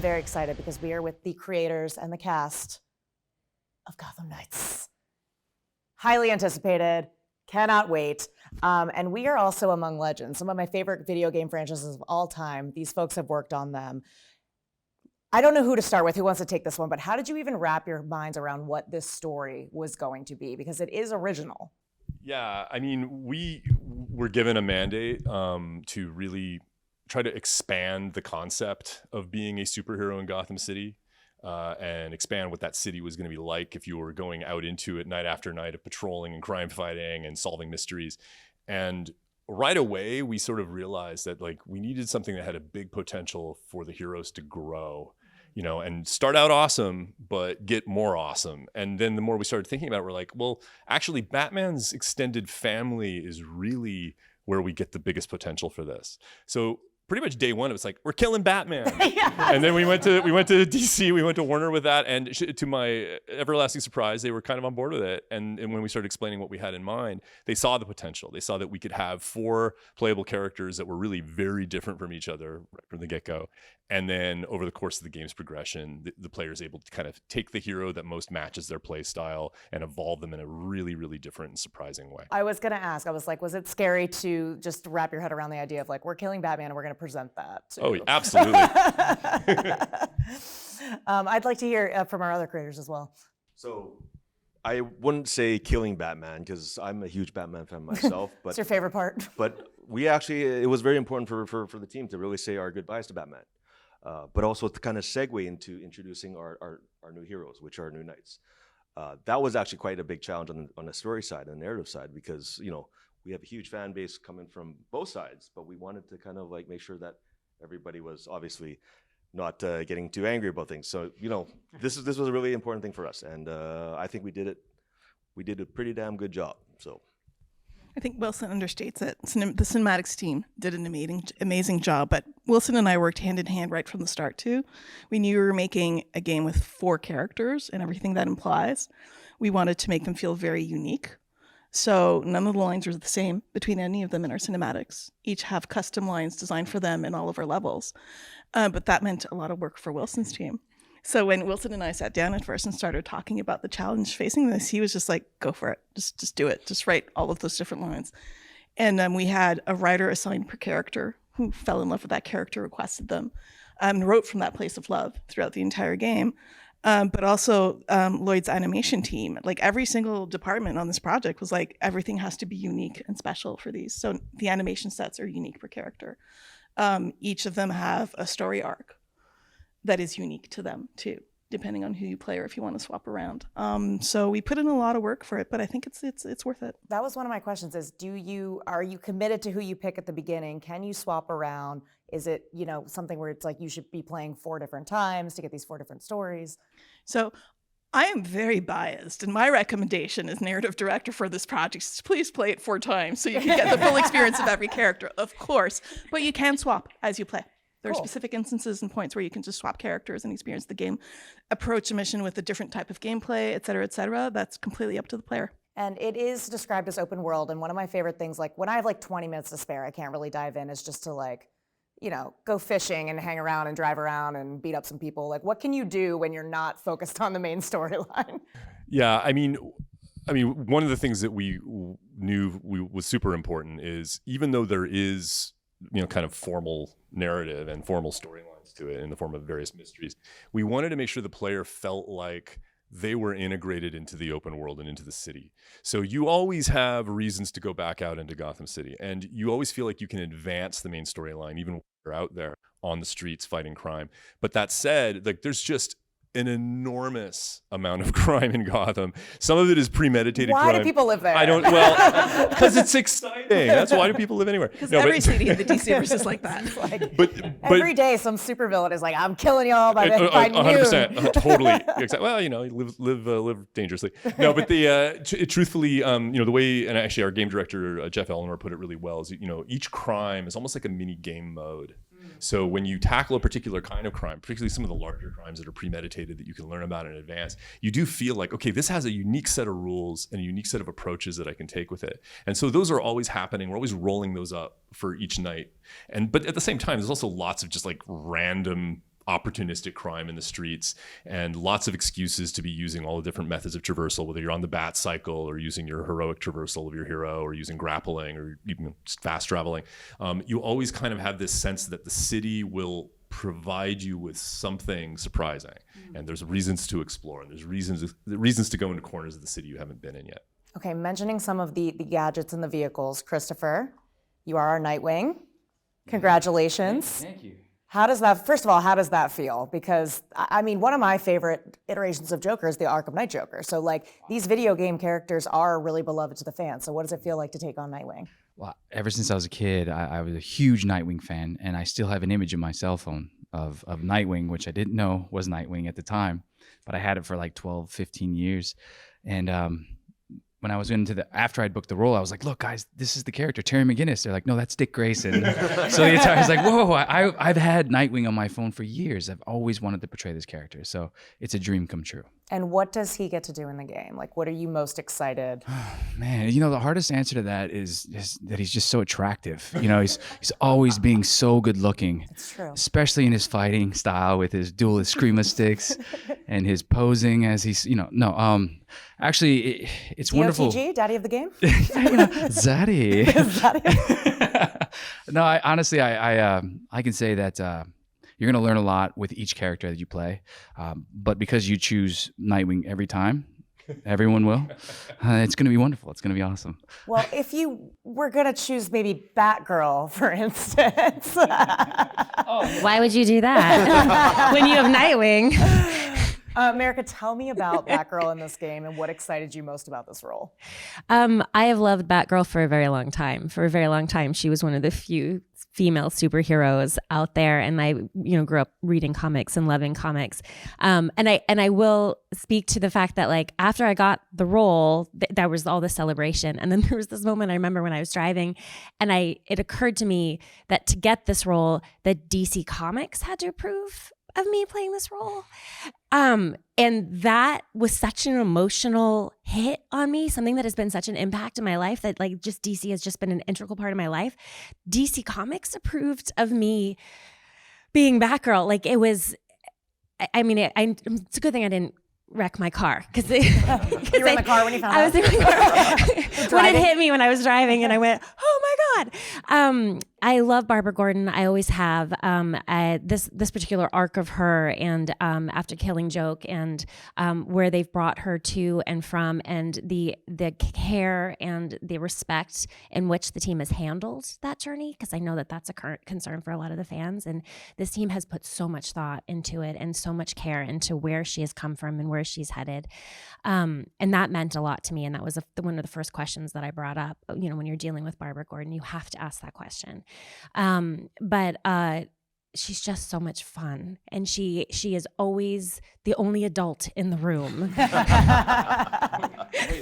very excited because we are with the creators and the cast of Gotham Knights. Highly anticipated, cannot wait. And we are also among legends. Some of my favorite video game franchises of all time. These folks have worked on them. I don't know who to start with, who wants to take this one, but how did you even wrap your minds around what this story was going to be? Because it is original. Yeah, I mean, we were given a mandate to really try to expand the concept of being a superhero in Gotham City and expand what that city was going to be like if you were going out into it night after night of patrolling and crime fighting and solving mysteries. And right away, we sort of realized that like we needed something that had a big potential for the heroes to grow, you know, and start out awesome, but get more awesome. And then the more we started thinking about it, we're like, well, actually, Batman's extended family is really where we get the biggest potential for this. So pretty much day one, it was like, we're killing Batman. Yes. And then we went to DC, we went to Warner with that. And to my everlasting surprise, they were kind of on board with it. And when we started explaining what we had in mind, they saw the potential. They saw that we could have 4 playable characters that were really very different from each other right from the get-go. And then over the course of the game's progression, the player is able to kind of take the hero that most matches their play style and evolve them in a really, really different and surprising way. I was going to ask, I was like, was it scary to just wrap your head around the idea of like, we're killing Batman and we're going to present that? Oh, absolutely. I'd like to hear from our other creators as well. So I wouldn't say killing Batman because I'm a huge Batman fan myself. But What's your favorite part? But we actually, it was very important for the team to really say our goodbyes to Batman. But also to kind of segue into introducing our new heroes, which are new Knights. That was actually quite a big challenge on the story side and the narrative side because, you know, we have a huge fan base coming from both sides, but we wanted to kind of like make sure that everybody was obviously not getting too angry about things. So, you know, this was a really important thing for us. And I think we did a pretty damn good job. So I think Wilson understates it. The cinematics team did an amazing job, but Wilson and I worked hand in hand right from the start too. We knew we were making a game with 4 characters and everything that implies. We wanted to make them feel very unique. So none of the lines are the same between any of them in our cinematics. Each have custom lines designed for them in all of our levels. But that meant a lot of work for Wilson's team. So when Wilson and I sat down at first and started talking about the challenge facing this, he was just like, go for it. Just do it. Just write all of those different lines. And we had a writer assigned per character who fell in love with that character, requested them, and wrote from that place of love throughout the entire game. But also Lloyd's animation team, like every single department on this project was like, everything has to be unique and special for these. So the animation sets are unique per character. Each of them have a story arc that is unique to them too, depending on who you play or if you want to swap around. So we put in a lot of work for it, but I think it's worth it. That was one of my questions is, are you committed to who you pick at the beginning? Can you swap around? Is it, you know, something where it's like you should be playing 4 different times to get these 4 different stories? So I am very biased, and my recommendation as narrative director for this project is please play it 4 times so you can get the full experience of every character, of course, but you can swap as you play. There are specific instances and points where you can just swap characters and experience the game, approach a mission with a different type of gameplay, et cetera, et cetera. That's completely up to the player. And it is described as open world. And one of my favorite things, like when I have like 20 minutes to spare, I can't really dive in, is just to like, you know, go fishing and hang around and drive around and beat up some people. Like, what can you do when you're not focused on the main storyline? Yeah, I mean, one of the things that we knew was super important is even though there is, you know, kind of formal narrative and formal storylines to it in the form of various mysteries, we wanted to make sure the player felt like they were integrated into the open world and into the city. So you always have reasons to go back out into Gotham City, and you always feel like you can advance the main storyline even when you're out there on the streets fighting crime. But that said, like there's just an enormous amount of crime in Gotham. Some of it is premeditated crime. Why do people live there? Well, because it's exciting. That's why do people live anywhere. Because every city in the DC universe is like that. Like, but every day some supervillain is like, I'm killing y'all by noon. 100%, totally. Well, you know, live dangerously. No, but truthfully, you know, the way, and actually our game director, Jeff Eleanor, put it really well, is, you know, each crime is almost like a mini game mode. So when you tackle a particular kind of crime, particularly some of the larger crimes that are premeditated that you can learn about in advance, you do feel like, okay, this has a unique set of rules and a unique set of approaches that I can take with it. And so those are always happening. We're always rolling those up for each night. But at the same time, there's also lots of just like random opportunistic crime in the streets, and lots of excuses to be using all the different methods of traversal, whether you're on the bat cycle or using your heroic traversal of your hero or using grappling or even just fast traveling. You always kind of have this sense that the city will provide you with something surprising, and there's reasons to explore, and there's reasons to go into corners of the city you haven't been in yet. Okay, mentioning some of the gadgets and the vehicles, Christopher, you are our Nightwing. Congratulations. Thank you. First of all, how does that feel? Because, I mean, one of my favorite iterations of Joker is the Arkham Knight Joker. So, like, these video game characters are really beloved to the fans. So what does it feel like to take on Nightwing? Well, ever since I was a kid, I was a huge Nightwing fan, and I still have an image in my cell phone of Nightwing, which I didn't know was Nightwing at the time, but I had it for like 12, 15 years. And when I was after I'd booked the role, I was like, look, guys, this is the character, Terry McGinnis. They're like, no, that's Dick Grayson. So the entire, I was like, whoa, I've had Nightwing on my phone for years. I've always wanted to portray this character. So it's a dream come true. And what does he get to do in the game? Like, what are you most excited? Man, the hardest answer to that is that he's just so attractive. He's always being so good looking. It's true. Especially in his fighting style with his dual eskrima sticks and his posing as he's, actually, it's wonderful. DOTG, daddy of the game? Zaddy. Zaddy. No, honestly, I can say that you're going to learn a lot with each character that you play. But because you choose Nightwing every time, everyone will, it's going to be wonderful. It's going to be awesome. Well, if you were going to choose maybe Batgirl, for instance. Why would you do that when you have Nightwing? America, tell me about Batgirl in this game and what excited you most about this role. I have loved Batgirl for a very long time. For a very long time, she was one of the few female superheroes out there, and I, grew up reading comics and loving comics. And I will speak to the fact that, like, after I got the role, there was all the celebration, and then there was this moment I remember when I was driving, and it occurred to me that to get this role, that DC Comics had to approve of me playing this role. And that was such an emotional hit on me, something that has been such an impact in my life, that like just DC has just been an integral part of my life. DC Comics approved of me being Batgirl. Like, it was, it's a good thing I didn't wreck my car, because you were in the car when you found out? I was in my car when it hit me when I was driving, and I went, oh my God. I love Barbara Gordon. I always have. This particular arc of her, and after Killing Joke, and where they've brought her to and from, and the care and the respect in which the team has handled that journey, because I know that that's a current concern for a lot of the fans, and this team has put so much thought into it and so much care into where she has come from and where she's headed, and that meant a lot to me. And that was one of the first questions that I brought up. When you're dealing with Barbara Gordon, you have to ask that question. But she's just so much fun, and she is always the only adult in the room. Wait a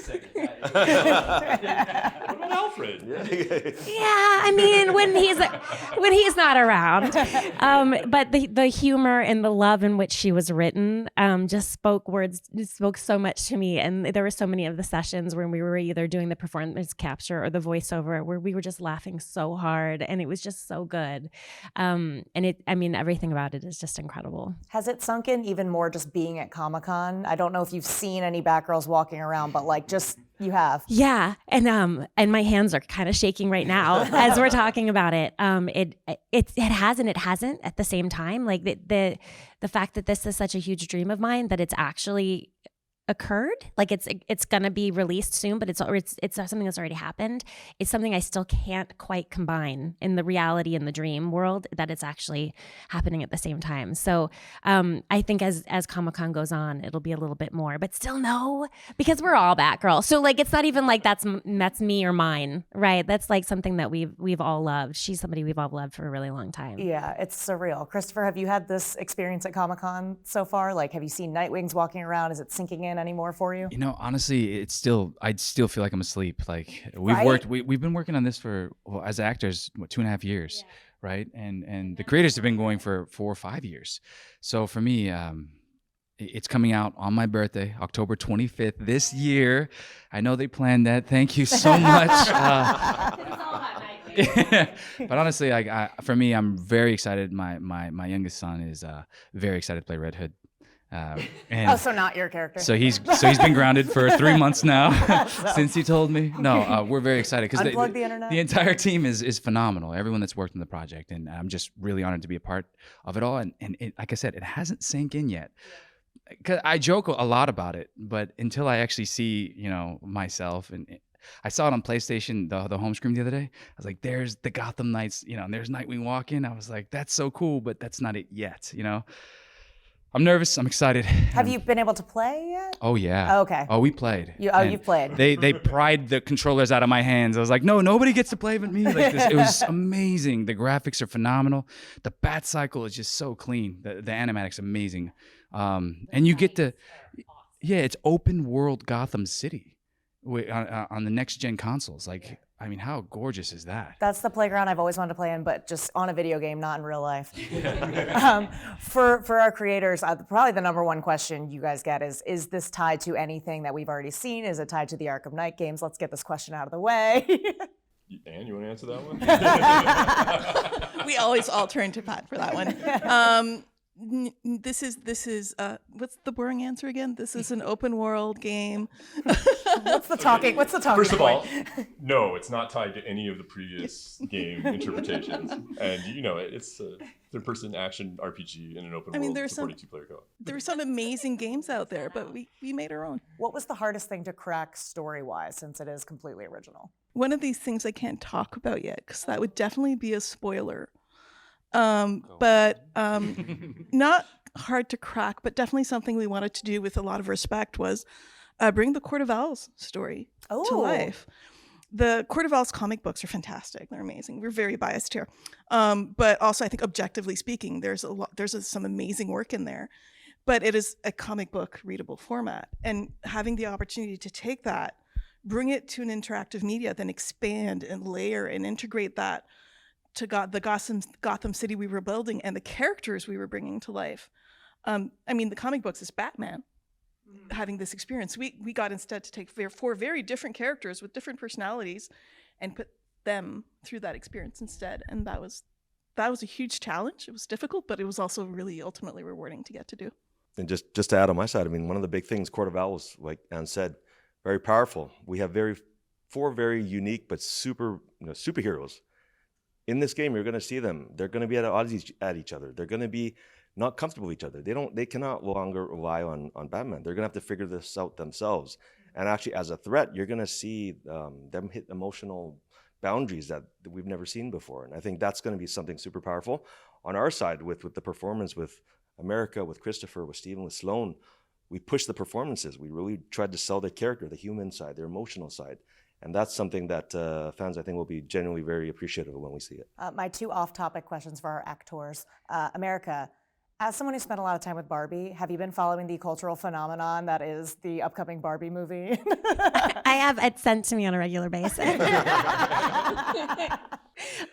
second. What about Alfred? Yeah, I mean, when he's not around. But the humor and the love in which she was written just spoke so much to me. And there were so many of the sessions when we were either doing the performance capture or the voiceover where we were just laughing so hard, and it was just so good. Everything about it is just incredible. Has it sunk in even more just being at Comic-Con? I don't know if you've seen any Batgirls walking around, but like, just you have. Yeah, and my hands are kind of shaking right now as we're talking about it. It has and it hasn't at the same time. Like the fact that this is such a huge dream of mine, that it's actually occurred, like it's gonna be released soon, but it's something that's already happened. It's something I still can't quite combine in the reality and the dream world, that it's actually happening at the same time. So I think as Comic-Con goes on, it'll be a little bit more, but still no, because we're all Batgirl. So like, it's not even like that's me or mine, right? That's like something that we've all loved. She's somebody we've all loved for a really long time. Yeah, it's surreal. Christopher, have you had this experience at Comic-Con so far? Like, have you seen Nightwings walking around? Is it sinking in anymore for you? Honestly, I'd still feel like I'm asleep. Like we've been working on this for, as actors, 2.5 years, right? And the creators have been going for 4 or 5 years. So for me, it's coming out on my birthday, October 25th this year. I know they planned that. Thank you so much. But honestly, for me, I'm very excited. My youngest son is very excited to play Red Hood. And so not your character. so he's been grounded for 3 months now since he told me. No, we're very excited because Unplug the internet. the entire team is phenomenal. Everyone that's worked on the project, and I'm just really honored to be a part of it all. And it, like I said, it hasn't sank in yet. Cause I joke a lot about it, but until I actually see, myself, and I saw it on PlayStation, the home screen the other day. I was like, "There's the Gotham Knights, and there's Nightwing walking." I was like, "That's so cool," but that's not it yet, I'm nervous. I'm excited. Have you been able to play yet? Oh yeah. Oh, okay. Oh, we played. You've played. They pried the controllers out of my hands. I was like, no, nobody gets to play but me. Like this, it was amazing. The graphics are phenomenal. The bat cycle is just so clean. The animatics amazing. And you get to, it's open world Gotham City on the next gen consoles. Like, I mean, how gorgeous is that? That's the playground I've always wanted to play in, but just on a video game, not in real life. For our creators, probably the number one question you guys get is this tied to anything that we've already seen? Is it tied to the Arkham Knight games? Let's get this question out of the way. Anne, you want to answer that one? We always all turn to Pat for that one. This is what's the boring answer again? This is an open world game. What's the talking First of all, point? no, it's not tied to any of the previous game interpretations. And it's a third-person action RPG in an open world there's supporting two-player co-op. There are some amazing games out there, but we made our own. What was the hardest thing to crack story-wise, since it is completely original? One of these things I can't talk about yet, because that would definitely be a spoiler. But not hard to crack, but definitely something we wanted to do with a lot of respect was bring the Court of Owls story to life. The Court of Owls comic books are fantastic. They're amazing. We're very biased here. But also, I think objectively speaking, there's some amazing work in there. But it is a comic book readable format. And having the opportunity to take that, bring it to an interactive media, then expand and layer and integrate that to the Gotham City we were building and the characters we were bringing to life. The comic books is Batman having this experience. We got instead to take 4 very different characters with different personalities and put them through that experience instead. And that was a huge challenge. It was difficult, but it was also really ultimately rewarding to get to do. And just to add on my side, one of the big things, Court of Owls, like Anne said, very powerful. We have 4 very unique but superheroes. In this game, you're going to see them. They're going to be at odds at each other. They're going to be not comfortable with each other. They cannot longer rely on Batman. They're going to have to figure this out themselves. And actually, as a threat, you're going to see them hit emotional boundaries that we've never seen before. And I think that's going to be something super powerful. On our side, with the performance with America, with Christopher, with Steven, with Sloan, we pushed the performances. We really tried to sell their character, the human side, their emotional side. And that's something that fans, I think, will be genuinely very appreciative of when we see it. My 2 off-topic questions for our actors. America, as someone who spent a lot of time with Barbie, have you been following the cultural phenomenon that is the upcoming Barbie movie? I have it sent to me on a regular basis.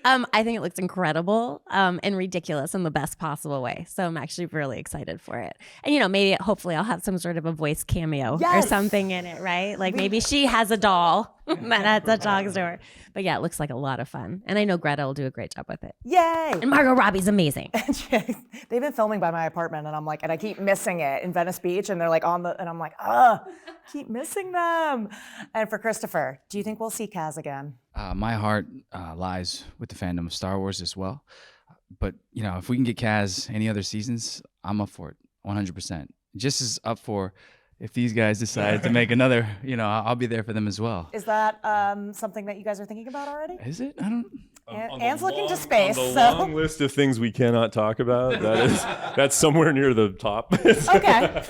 I think it looks incredible and ridiculous in the best possible way. So I'm actually really excited for it. And, maybe hopefully I'll have some sort of a voice cameo or something in it, right? Like maybe she has a doll that talks to her. But yeah, it looks like a lot of fun. And I know Greta will do a great job with it. Yay! And Margot Robbie's amazing. They've been filming by my apartment and I keep missing it in Venice Beach and they're like and I'm like, keep missing them. And for Christopher, do you think we'll see Kaz again? My heart lies with the fandom of Star Wars as well. But, if we can get Kaz any other seasons, I'm up for it 100%. Just as up for if these guys decide to make another, I'll be there for them as well. Is that something that you guys are thinking about already? Is it? I don't. Anne's looking to space. On the long list of things we cannot talk about, that's somewhere near the top. Okay.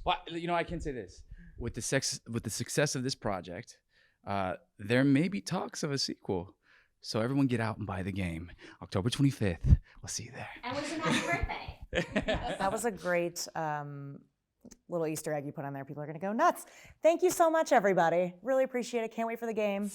Well, I can say this. With the success of this project, there may be talks of a sequel. So everyone get out and buy the game. October 25th. We'll see you there. And wish him happy birthday. That was a great little Easter egg you put on there. People are going to go nuts. Thank you so much, everybody. Really appreciate it. Can't wait for the game.